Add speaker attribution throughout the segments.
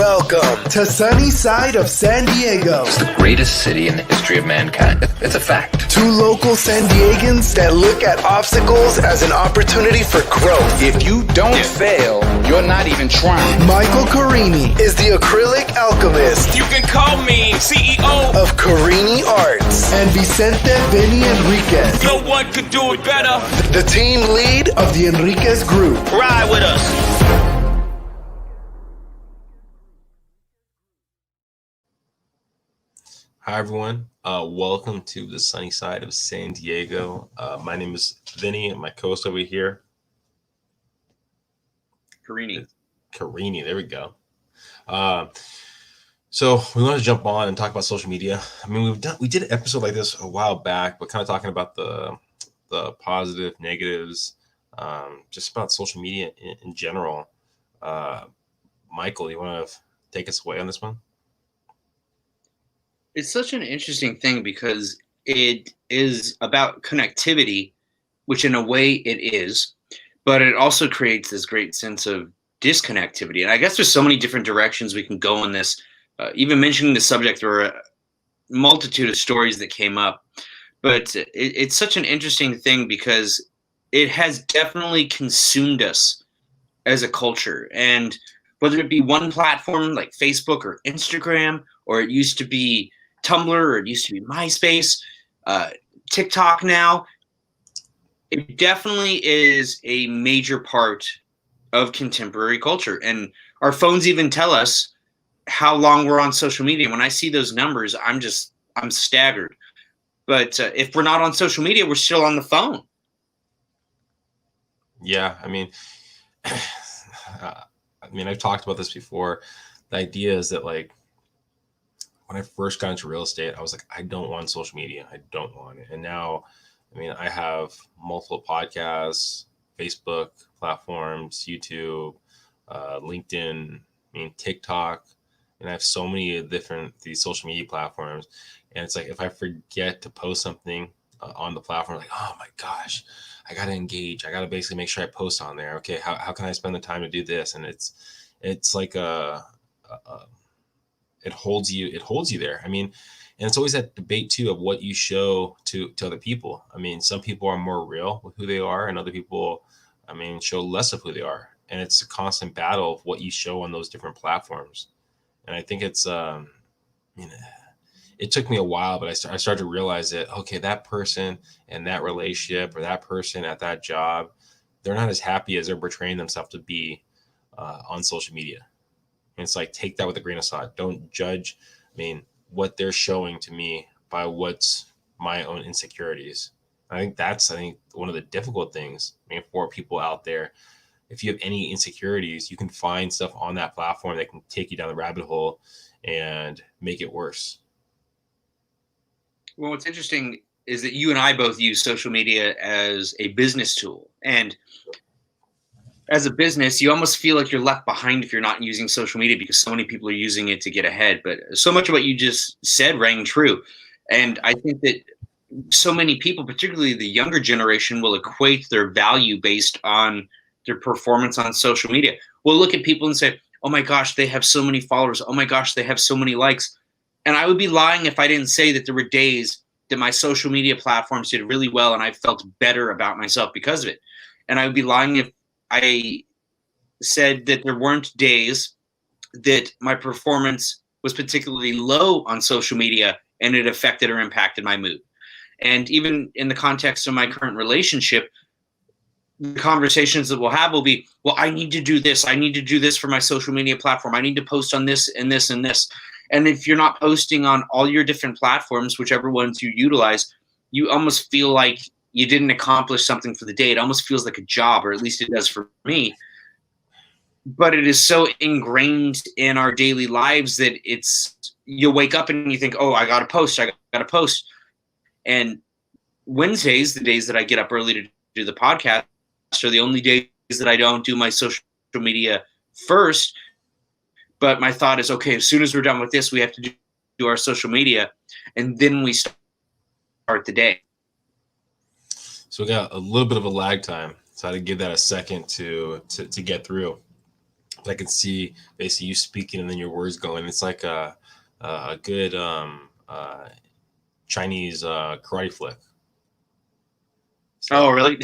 Speaker 1: Welcome to sunny side of San Diego.
Speaker 2: It's the greatest city in the history of mankind. It's a fact.
Speaker 1: Two local San Diegans that look at obstacles as an opportunity for growth.
Speaker 3: If you don't fail, you're not even trying.
Speaker 1: Michael Carini is the Acrylic Alchemist.
Speaker 4: You can call me CEO
Speaker 1: of Carini Arts. And Vicente, Vinnie, Enriquez.
Speaker 4: No one could do it better.
Speaker 1: The team lead of the Enriquez group.
Speaker 4: Ride with us.
Speaker 5: Hi, everyone. Welcome to the sunny side of San Diego. My name is Vinnie, and my co-host over here,
Speaker 6: Carini.
Speaker 5: There we go. So we want to jump on and talk about social media. I mean, we did an episode like this a while back, but kind of talking about the positive, negatives, just about social media in general. Michael, you want to take us away on this one?
Speaker 6: It's such an interesting thing because it is about connectivity, which in a way it is, but it also creates this great sense of disconnectivity. And I guess there's so many different directions we can go in this. Even mentioning the subject, there were a multitude of stories that came up, but it's such an interesting thing because it has definitely consumed us as a culture. And whether it be one platform like Facebook or Instagram, or it used to be Tumblr, or it used to be MySpace, TikTok now, it definitely is a major part of contemporary culture. And our phones even tell us how long we're on social media. When I see those numbers, I'm staggered. But if we're not on social media, we're still on the phone.
Speaker 5: Yeah, I mean, I've talked about this before. The idea is that, like, when I first got into real estate, I was like, I don't want social media. I don't want it. And now, I mean, I have multiple podcasts, Facebook platforms, YouTube, LinkedIn, TikTok, and I have so many different these social media platforms. And it's like, if I forget to post something on the platform, like, oh my gosh, I got to engage. I got to basically make sure I post on there. Okay, how can I spend the time to do this? And it's like it holds you there. I mean, and it's always that debate too of what you show to other people. I mean, some people are more real with who they are, and other people, show less of who they are. And it's a constant battle of what you show on those different platforms. And I think it's, it took me a while, but I started to realize that, okay, that person and that relationship, or that person at that job, they're not as happy as they're portraying themselves to be on social media. And it's like, take that with a grain of salt. Don't judge, what they're showing to me by what's my own insecurities. I think that's one of the difficult things, for people out there. If you have any insecurities, you can find stuff on that platform that can take you down the rabbit hole and make it worse.
Speaker 6: Well, what's interesting is that you and I both use social media as a business tool. And as a business, you almost feel like you're left behind if you're not using social media because so many people are using it to get ahead. But so much of what you just said rang true. And I think that so many people, particularly the younger generation, will equate their value based on their performance on social media. We'll look at people and say, oh my gosh, they have so many followers. Oh my gosh, they have so many likes. And I would be lying if I didn't say that there were days that my social media platforms did really well and I felt better about myself because of it. And I would be lying if I said that there weren't days that my performance was particularly low on social media and it affected or impacted my mood. And even in the context of my current relationship, the conversations that we'll have will be, well, I need to do this. I need to do this for my social media platform. I need to post on this and this and this. And if you're not posting on all your different platforms, whichever ones you utilize, you almost feel like you didn't accomplish something for the day. It almost feels like a job, or at least it does for me. But it is so ingrained in our daily lives that you wake up and you think, oh, I got to post. I got to post. And Wednesdays, the days that I get up early to do the podcast, are the only days that I don't do my social media first. But my thought is, okay, as soon as we're done with this, we have to do our social media, and then we start the day.
Speaker 5: So we got a little bit of a lag time. So I had to give that a second to get through. I can see basically you speaking and then your words going. It's like a good Chinese karate flick. So,
Speaker 6: Oh, really?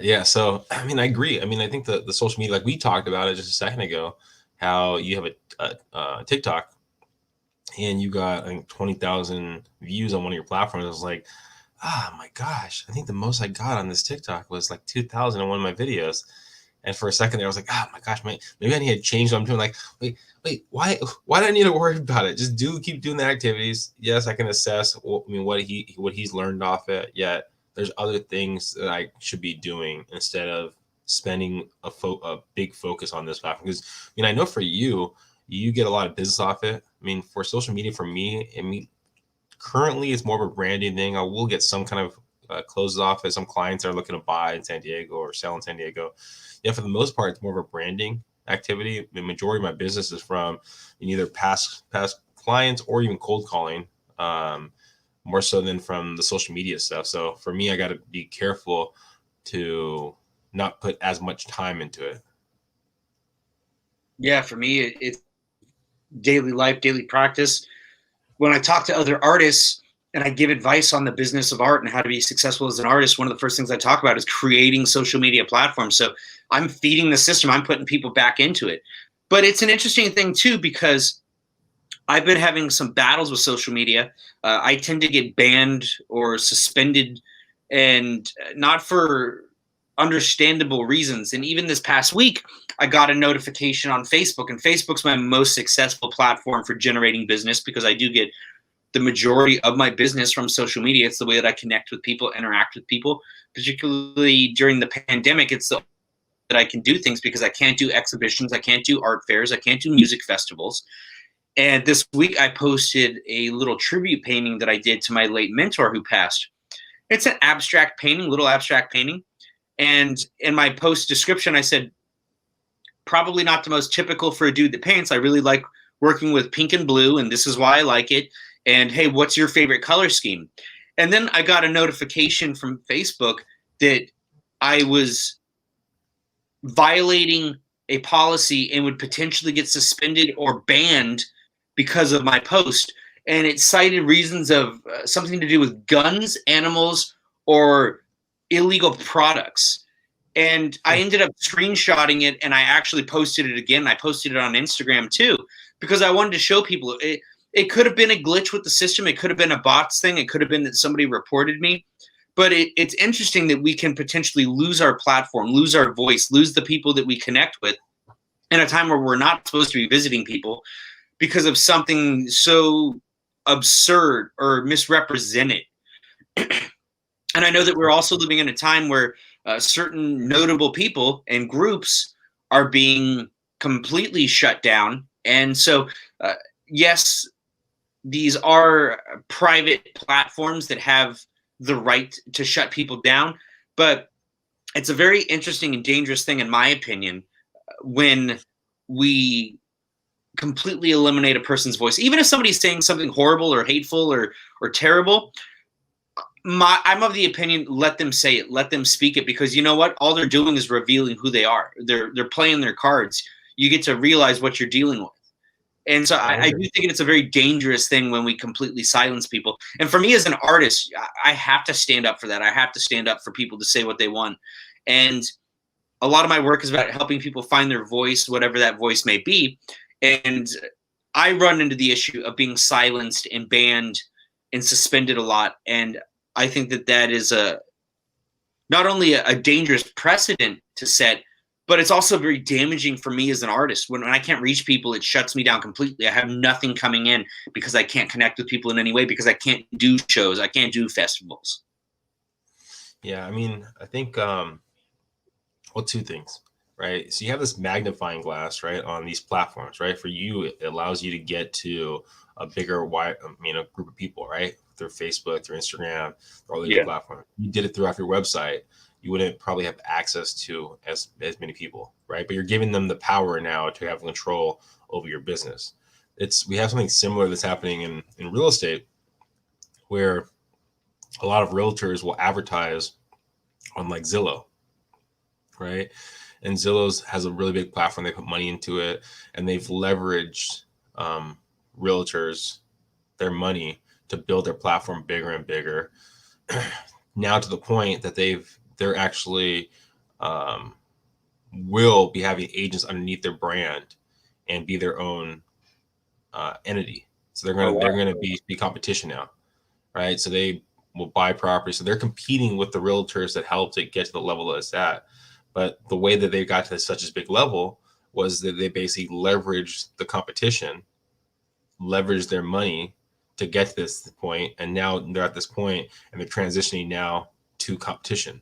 Speaker 5: yeah. So, I mean, I agree. I mean, I think the social media, like we talked about it just a second ago, how you have a TikTok and you got, I think, 20,000 views on one of your platforms. I was like, oh my gosh, I think the most I got on this TikTok was like 2,000 on one of my videos. And for a second there, I was like, oh my gosh, maybe I need to change what I'm doing. Like, wait, why do I need to worry about it? Just keep doing the activities. Yes, I can assess what he's learned off it. Yet there's other things that I should be doing instead of spending a big focus on this platform. Because I mean, I know for you get a lot of business off it. I mean, for social media, for me, currently it's more of a branding thing. I will get some kind of closes off it. Some clients are looking to buy in San Diego or sell in San Diego. Yeah, for the most part, it's more of a branding activity. The majority of my business is from either past clients or even cold calling, more so than from the social media stuff. So for me, I got to be careful to not put as much time into it.
Speaker 6: Yeah, for me, it's daily life, daily practice. When I talk to other artists and I give advice on the business of art and how to be successful as an artist, one of the first things I talk about is creating social media platforms. So I'm feeding the system. I'm putting people back into it. But it's an interesting thing, too, because I've been having some battles with social media. I tend to get banned or suspended, and not for understandable reasons. And even this past week, I got a notification on Facebook, and Facebook's my most successful platform for generating business because I do get the majority of my business from social media. It's the way that I connect with people, interact with people, particularly during the pandemic. It's the that I can do things because I can't do exhibitions. I can't do art fairs. I can't do music festivals. And this week I posted a little tribute painting that I did to my late mentor who passed. It's an abstract painting, little abstract painting. And in my post description, I said, probably not the most typical for a dude that paints. I really like working with pink and blue, and this is why I like it. And hey, what's your favorite color scheme? And then I got a notification from Facebook that I was violating a policy and would potentially get suspended or banned because of my post. And it cited reasons of something to do with guns, animals, or illegal products. And I ended up screenshotting it, and I actually posted it again. I posted it on Instagram too, because I wanted to show people it could have been a glitch with the system. It could have been a bots thing. It could have been that somebody reported me. But it's interesting that we can potentially lose our platform, lose our voice, lose the people that we connect with in a time where we're not supposed to be visiting people because of something so absurd or misrepresented. And I know that we're also living in a time where certain notable people and groups are being completely shut down. And so, yes, these are private platforms that have the right to shut people down, but it's a very interesting and dangerous thing, in my opinion, when we completely eliminate a person's voice. Even if somebody's saying something horrible or hateful or terrible, I'm of the opinion, let them say it, let them speak it, because you know what? All they're doing is revealing who they are. They're playing their cards. You get to realize what you're dealing with. And so I do think it's a very dangerous thing when we completely silence people. And for me as an artist, I have to stand up for that. I have to stand up for people to say what they want. And a lot of my work is about helping people find their voice, whatever that voice may be. And I run into the issue of being silenced and banned and suspended a lot. And I think that is not only a dangerous precedent to set, but it's also very damaging for me as an artist. When I can't reach people, it shuts me down completely. I have nothing coming in because I can't connect with people in any way, because I can't do shows. I can't do festivals.
Speaker 5: Yeah, I mean, I think, well, two things, right? So you have this magnifying glass, right, on these platforms, right? For you, it allows you to get to a bigger, wide, a group of people, right? Through Facebook, through Instagram, through all these platforms. You did it throughout your website. You wouldn't probably have access to as many people, right? But you're giving them the power now to have control over your business. We have something similar that's happening in real estate, where a lot of realtors will advertise on like Zillow, right? and Zillow's has a really big platform. They put money into it, and they've leveraged realtors, their money, to build their platform bigger and bigger. Now to the point that they're actually will be having agents underneath their brand and be their own entity. So they're gonna be competition now, right? So they will buy property. So they're competing with the realtors that helped it get to the level that it's at. But the way that they got to such a big level was that they basically leveraged the competition, leveraged their money to get to this point. And now they're at this point and they're transitioning now to competition.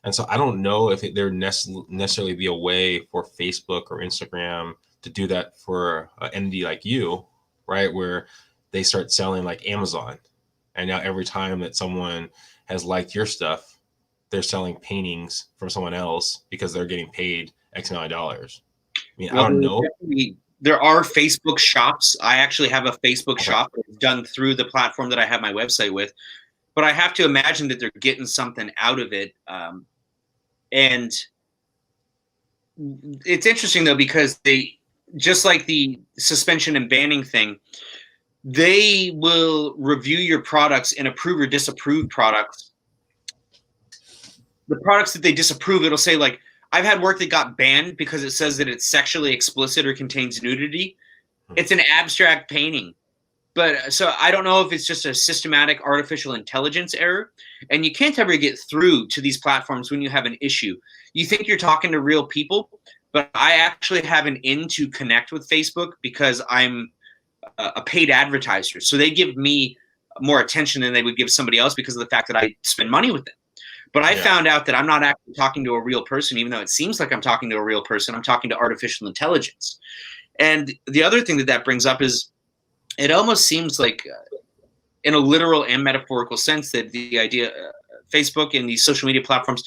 Speaker 5: And so I don't know if there necessarily be a way for Facebook or Instagram to do that for an entity like you, right? Where they start selling like Amazon. And now every time that someone has liked your stuff, they're selling paintings from someone else because they're getting paid X amount of dollars. I mean, I don't know.
Speaker 6: There are Facebook shops. I actually have a Facebook shop done through the platform that I have my website with. But I have to imagine that they're getting something out of it. And it's interesting, though, because they, just like the suspension and banning thing, they will review your products and approve or disapprove products. The products that they disapprove, it'll say, like, I've had work that got banned because it says that it's sexually explicit or contains nudity. It's an abstract painting. But so I don't know if it's just a systematic artificial intelligence error. And you can't ever get through to these platforms when you have an issue. You think you're talking to real people, but I actually have an in to connect with Facebook because I'm a paid advertiser. So they give me more attention than they would give somebody else because of the fact that I spend money with them. But I found out that I'm not actually talking to a real person, even though it seems like I'm talking to a real person. I'm talking to artificial intelligence. And the other thing that brings up is it almost seems like in a literal and metaphorical sense that the idea Facebook and these social media platforms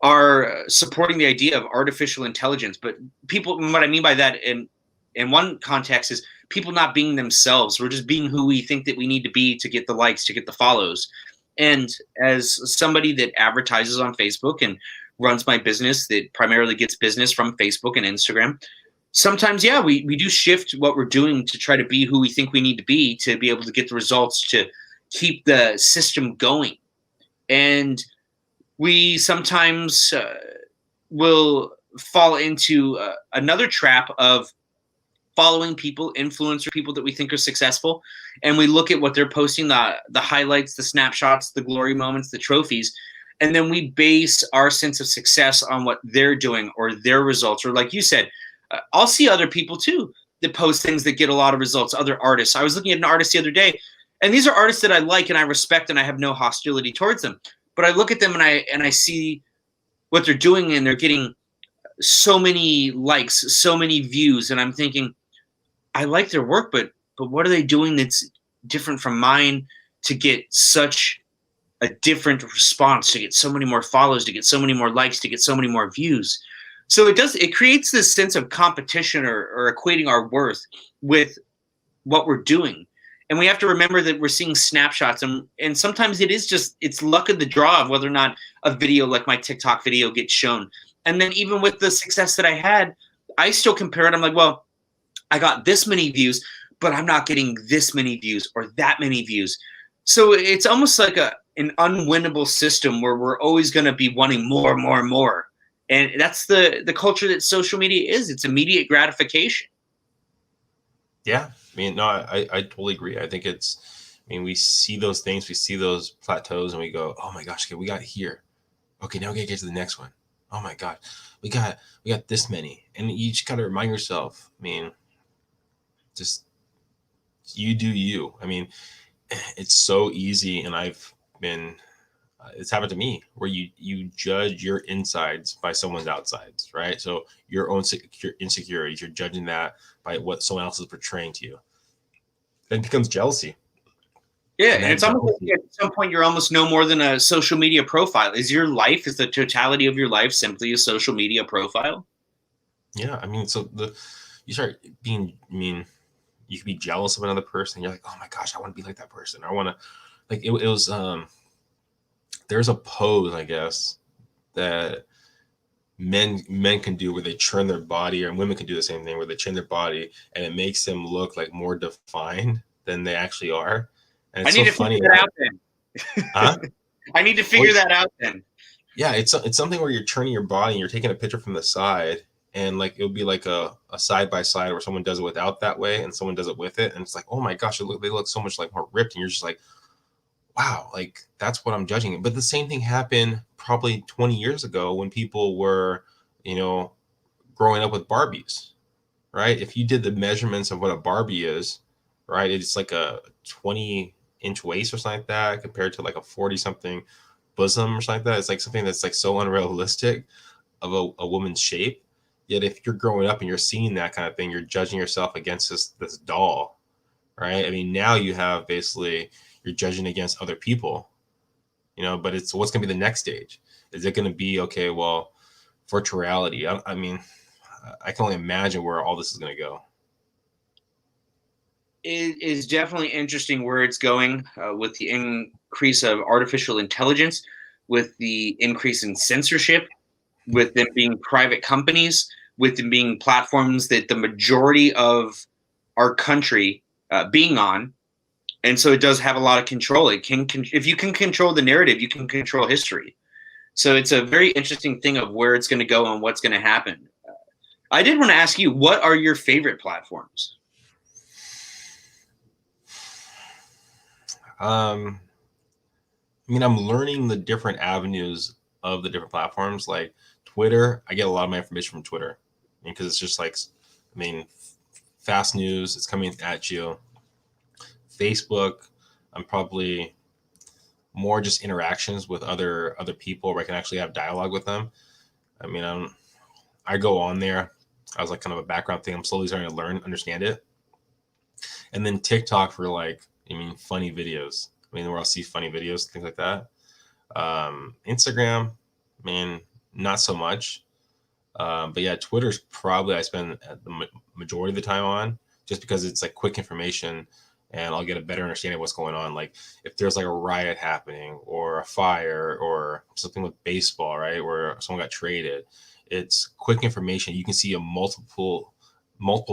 Speaker 6: are supporting the idea of artificial intelligence. But people, what I mean by that in one context is people not being themselves. We're just being who we think that we need to be to get the likes, to get the follows. And as somebody that advertises on Facebook and runs my business that primarily gets business from Facebook and Instagram, sometimes, we do shift what we're doing to try to be who we think we need to be able to get the results, to keep the system going. And we sometimes will fall into another trap of following people, influencer people that we think are successful, and we look at what they're posting, the highlights, the snapshots, the glory moments, the trophies, and then we base our sense of success on what they're doing or their results. Or like you said, I'll see other people too that post things that get a lot of results, other artists. I was looking at an artist the other day, and these are artists that I like and I respect and I have no hostility towards them. But I look at them and I see what they're doing, and they're getting so many likes, so many views, and I'm thinking, I like their work, but what are they doing that's different from mine to get such a different response, to get so many more follows, to get so many more likes, to get so many more views? So it creates this sense of competition or equating our worth with what we're doing. And we have to remember that we're seeing snapshots, and sometimes it's luck of the draw of whether or not a video like my TikTok video gets shown. And then even with the success that I had, I still compare it. I'm like, well, I got this many views, but I'm not getting this many views or that many views. So it's almost like an unwinnable system where we're always going to be wanting more and more and more. And that's the culture that social media is. It's immediate gratification.
Speaker 5: Yeah. I mean, no, I totally agree. I think we see those things, we see those plateaus, and we go, oh my gosh, okay, we got here. Okay, now we gotta get to the next one. Oh my God, we got this many. And you just gotta remind yourself, I mean, just you do you. I mean, it's so easy, and it's happened to me where you judge your insides by someone's outsides, right? So your own insecurities, you're judging that by what someone else is portraying to you. Then it becomes jealousy.
Speaker 6: Yeah, and it's almost like at some point you're almost no more than a social media profile. Is the totality of your life simply a social media profile? Yeah, I mean, so you start being, you can be jealous of another person. You're like, oh my gosh, I want to be like that person. I want to, like, it was, there's a pose, I guess, that
Speaker 5: men can do, where they trim their body, or women can do the same thing where they trim their body, and it makes them look like more defined than they actually are. And it's
Speaker 6: I need
Speaker 5: so
Speaker 6: to
Speaker 5: funny.
Speaker 6: figure that out then.
Speaker 5: Huh?
Speaker 6: I need to figure that out then.
Speaker 5: Yeah, it's something where you're turning your body and you're taking a picture from the side, and like it'll be like a side by side where someone does it without that way and someone does it with it, and it's like, oh my gosh, they look so much like more ripped, and you're just like, wow, like that's what I'm judging. But the same thing happened probably 20 years ago when people were, growing up with Barbies, right? If you did the measurements of what a Barbie is, right, it's like a 20-inch waist or something like that compared to like a 40-something bosom or something like that. It's like something that's like so unrealistic of a woman's shape. Yet if you're growing up and you're seeing that kind of thing, you're judging yourself against this doll, right? I mean, now you have basically, you're judging against other people, but it's what's going to be the next stage. Is it going to be, okay, well, virtual reality? I mean, I can only imagine where all this is going to go.
Speaker 6: It is definitely interesting where it's going with the increase of artificial intelligence, with the increase in censorship, with them being private companies, with them being platforms that the majority of our country being on. And so it does have a lot of control. It can, if you can control the narrative, you can control history. So it's a very interesting thing of where it's going to go and what's going to happen. I did want to ask you, what are your favorite platforms?
Speaker 5: I mean, I'm learning the different avenues of the different platforms. Like Twitter, I get a lot of my information from Twitter, because it's just like, fast news. It's coming at you. Facebook, I'm probably more just interactions with other people where I can actually have dialogue with them. I mean, I go on there. I was like kind of a background thing. I'm slowly starting to understand it. And then TikTok for funny videos. Where I'll see funny videos, things like that. Instagram, not so much. But yeah, Twitter's probably I spend the majority of the time on, just because it's like quick information, and I'll get a better understanding of what's going on. Like if there's like a riot happening or a fire or something with baseball, right, where someone got traded, it's quick information. You can see multiple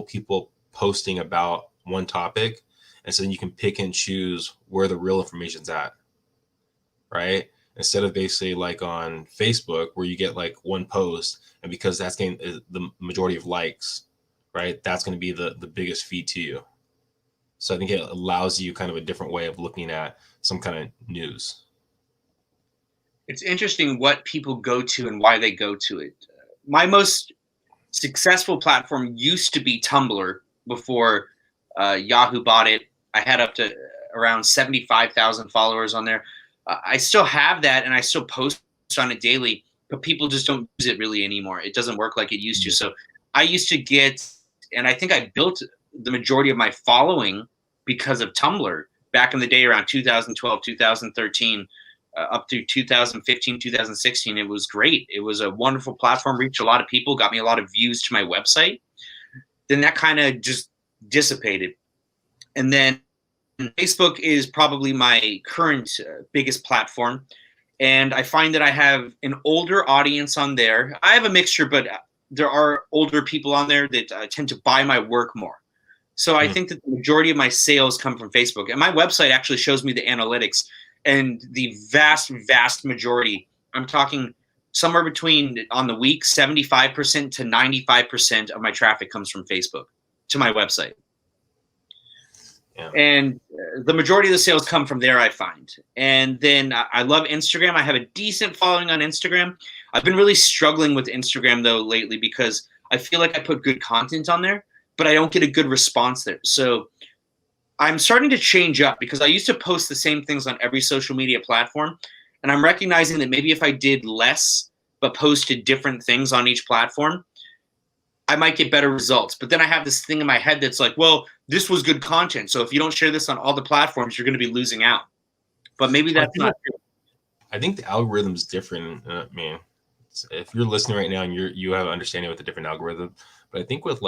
Speaker 5: people posting about one topic, and so then you can pick and choose where the real information's at, right? Instead of basically like on Facebook where you get like one post, and because that's getting the majority of likes, right, that's going to be the biggest feed to you. So I think it allows you kind of a different way of looking at some kind of news.
Speaker 6: It's interesting what people go to and why they go to it. My most successful platform used to be Tumblr before Yahoo bought it. I had up to around 75,000 followers on there. I still have that, and I still post on it daily, but people just don't use it really anymore. It doesn't work like it used to. So I used to get, and I think I built the majority of my following because of Tumblr back in the day around 2012, 2013, up through 2015, 2016. It was great. It was a wonderful platform, reached a lot of people, got me a lot of views to my website. Then that kind of just dissipated. And then Facebook is probably my current biggest platform. And I find that I have an older audience on there. I have a mixture, but there are older people on there that tend to buy my work more. So I think that the majority of my sales come from Facebook. And my website actually shows me the analytics. And the vast, vast majority, I'm talking somewhere between, on the week, 75% to 95% of my traffic comes from Facebook to my website. Yeah. And the majority of the sales come from there, I find. And then I love Instagram. I have a decent following on Instagram. I've been really struggling with Instagram, though, lately, because I feel like I put good content on there, but I don't get a good response there. So I'm starting to change up, because I used to post the same things on every social media platform. And I'm recognizing that maybe if I did less but posted different things on each platform, I might get better results. But then I have this thing in my head that's like, well, this was good content, so if you don't share this on all the platforms, you're going to be losing out. But maybe that's not true.
Speaker 5: I think the algorithm's different, man. If you're listening right now and you have an understanding with the different algorithm, but I think with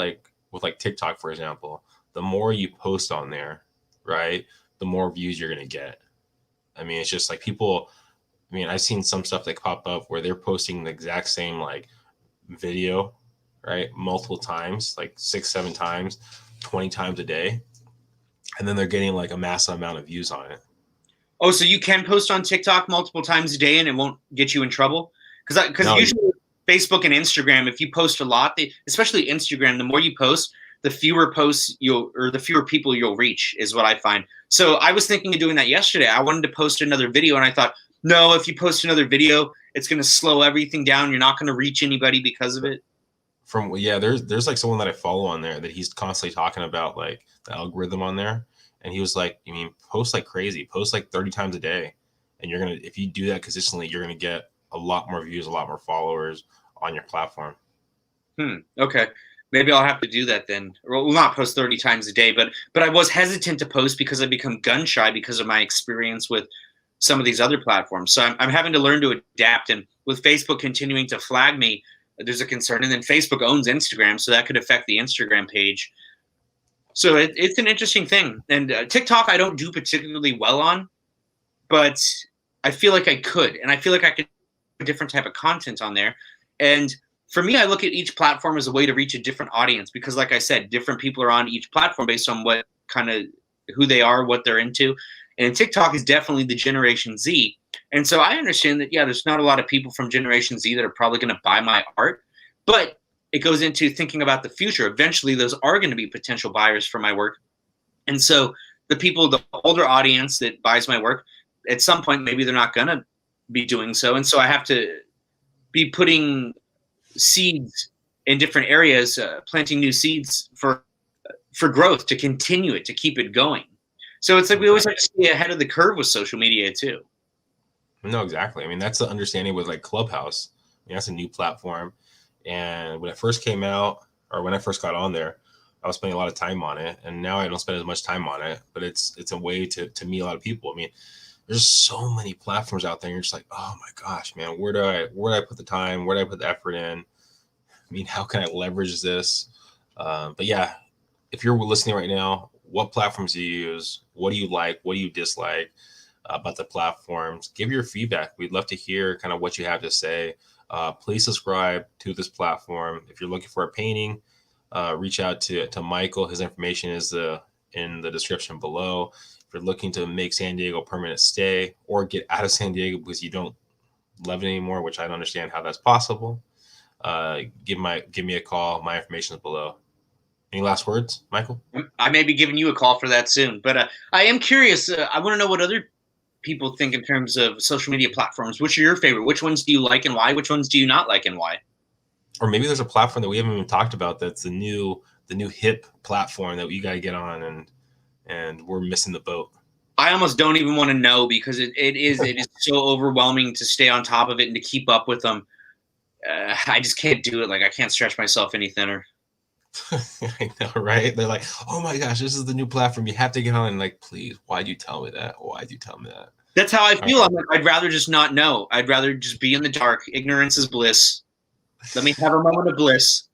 Speaker 5: TikTok, for example, the more you post on there, right, the more views you're going to get. I mean, it's just like people. I mean, I've seen some stuff that pop up where they're posting the exact same like video, right, multiple times, like 6, 7 times, 20 times a day, and then they're getting like a massive amount of views on it.
Speaker 6: Oh, so you can post on TikTok multiple times a day and it won't get you in trouble? Because
Speaker 5: No,
Speaker 6: usually Facebook and Instagram, if you post a lot, especially Instagram, the more you post, the fewer posts the fewer people you'll reach is what I find. So I was thinking of doing that yesterday. I wanted to post another video and I thought, no, if you post another video, it's going to slow everything down. You're not going to reach anybody because of it.
Speaker 5: There's like someone that I follow on there that he's constantly talking about like the algorithm on there. And he was like, I mean, post like crazy, post like 30 times a day. And if you do that consistently, you're going to get a lot more views, a lot more followers on your platform.
Speaker 6: Okay. Maybe I'll have to do that then. Well, not post 30 times a day, but I was hesitant to post because I become gun shy because of my experience with some of these other platforms. So I'm having to learn to adapt. And with Facebook continuing to flag me, there's a concern. And then Facebook owns Instagram, so that could affect the Instagram page. So it's an interesting thing. And TikTok I don't do particularly well on, but I feel like I could. And I feel like I could do a different type of content on there. And for me, I look at each platform as a way to reach a different audience because, like I said, different people are on each platform based on what kind of who they are, what they're into. And TikTok is definitely the Generation Z. And so I understand that, yeah, there's not a lot of people from Generation Z that are probably going to buy my art, but it goes into thinking about the future. Eventually, those are going to be potential buyers for my work. And so the older audience that buys my work, at some point, maybe they're not going to be doing so. And so I have to be putting seeds in different areas, planting new seeds for growth, to continue it, to keep it going. So it's like we always have to stay ahead of the curve with social media too.
Speaker 5: No, exactly. I mean, that's the understanding with like Clubhouse. I mean, that's a new platform. And when it first came out, or when I first got on there, I was spending a lot of time on it. And now I don't spend as much time on it, but it's a way to meet a lot of people. I mean, there's so many platforms out there. And you're just like, oh my gosh, man, where do I put the time? Where do I put the effort in? I mean, how can I leverage this? But yeah, if you're listening right now, what platforms do you use? What do you like? What do you dislike about the platforms? Give your feedback. We'd love to hear kind of what you have to say. Please subscribe to this platform. If you're looking for a painting, reach out to Michael. His information is in the description below. If you're looking to make San Diego permanent stay or get out of San Diego because you don't love it anymore, which I don't understand how that's possible, give me a call. My information is below. Any last words, Michael?
Speaker 6: I may be giving you a call for that soon, but I am curious. I want to know what other people think in terms of social media platforms. Which are your favorite? Which ones do you like and why? Which ones do you not like and why?
Speaker 5: Or maybe there's a platform that we haven't even talked about that's the new hip platform that you got to get on, and we're missing the boat.
Speaker 6: I almost don't even want to know because it is so overwhelming to stay on top of it and to keep up with them. I just can't do it. Like, I can't stretch myself any thinner.
Speaker 5: I know, right? They're like, oh my gosh, this is the new platform. You have to get on. And like, please, why'd you tell me that? Why'd you tell me that?
Speaker 6: That's how I feel. I'm like, I'd rather just not know. I'd rather just be in the dark. Ignorance is bliss. Let me have a moment of bliss.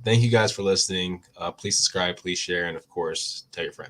Speaker 5: Thank you guys for listening. Please subscribe, please share, and of course, tell your friends.